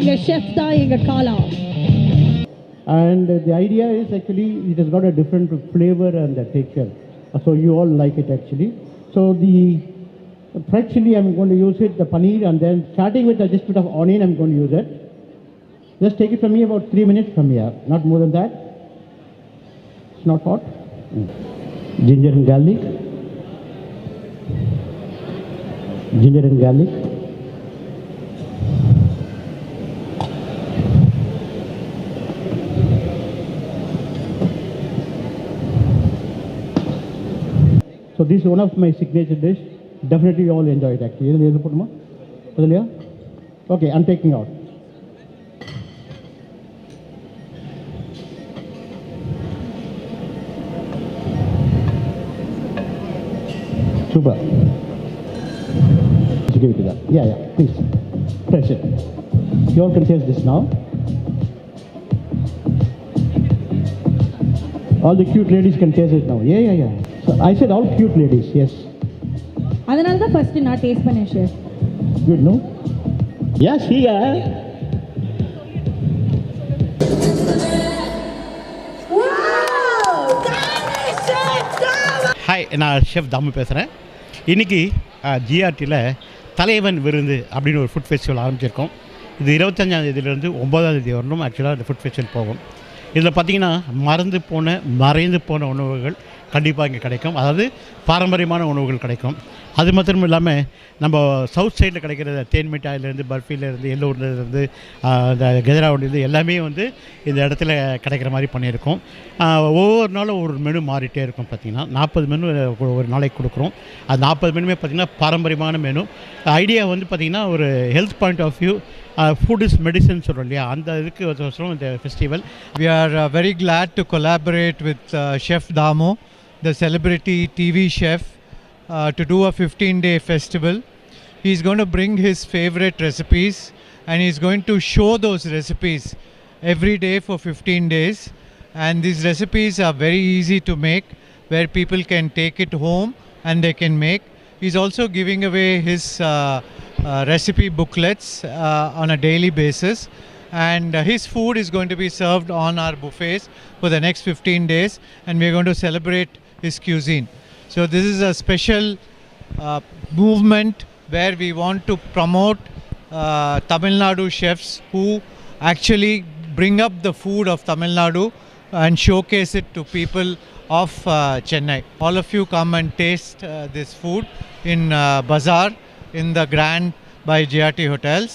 எங்க ஷெஃப் தான் எங்க காலா. And the idea is actually it has got a different flavor and the texture. So you all like it actually. So the fried chili I'm going to use it, the paneer, and then starting with just bit of onion I'm going to use it. Just take it from me about 3 minutes from here, not more than that. It's not hot. Ginger and garlic. Ginger and garlic. So this is one of my signature dish. Definitely you all enjoy it actually. Okay, I'm taking out. Super. Just give it to that. Yeah, please. Press it. You all can taste this now. All the cute ladies can taste it now. Yeah. So I said all cute ladies, yes. அதனால தான் first நான் taste பண்ணேன் chef. Good, no? Yes, here. Hi, நான் chef Damu பேசுகிறேன். இன்றைக்கி ஜிஆர்டியில் தலைவன் விருந்து அப்படின்னு ஒரு ஃபுட் ஃபெஸ்டிவல் ஆரம்பிச்சிருக்கோம். இது 25ஆம் தேதியிலேருந்து 9ஆம் தேதி வரணும் ஆக்சுவலாக இந்த ஃபுட் ஃபெஸ்டிவல் போகும். இதில் பார்த்திங்கன்னா மறைந்து போன உணவுகள் கண்டிப்பாக இங்கே கிடைக்கும். அதாவது பாரம்பரியமான உணவுகள் கிடைக்கும். அது மாத்திரம் இல்லாமல் நம்ம சவுத் சைடில் கிடைக்கிற தேன் மிட்டாயிலேருந்து, பர்ஃபிலேருந்து, எள்ளூர்லேருந்து, இந்த கெஜராவுலேருந்து எல்லாமே வந்து இந்த இடத்துல கிடைக்கிற மாதிரி பண்ணியிருக்கோம். ஒவ்வொரு நாளும் ஒரு மெனு மாறிட்டே இருக்கும். பார்த்திங்கன்னா 40 மெனு ஒரு நாளைக்கு கொடுக்குறோம். அது 40 மெனுமே பார்த்திங்கன்னா பாரம்பரியமான மெனு. ஐடியா வந்து பார்த்திங்கன்னா ஒரு health point of view, food is medicine சொல்கிறோம் இல்லையா, அந்த இதுக்கு வசரம் இந்த festival. We are very glad to collaborate with Chef Damu, the celebrity TV chef, to do a 15-day festival. He's going to bring his favorite recipes and he's going to show those recipes every day for 15 days. And these recipes are very easy to make, where people can take it home and they can make. He's also giving away his recipe booklets on a daily basis, and his food is going to be served on our buffets for the next 15 days, and we're going to celebrate his cuisine. So this is a special movement where we want to promote Tamil Nadu chefs who actually bring up the food of Tamil Nadu and showcase it to people of Chennai. All of you come and taste this food in Bazaar in the Grand by GRT Hotels.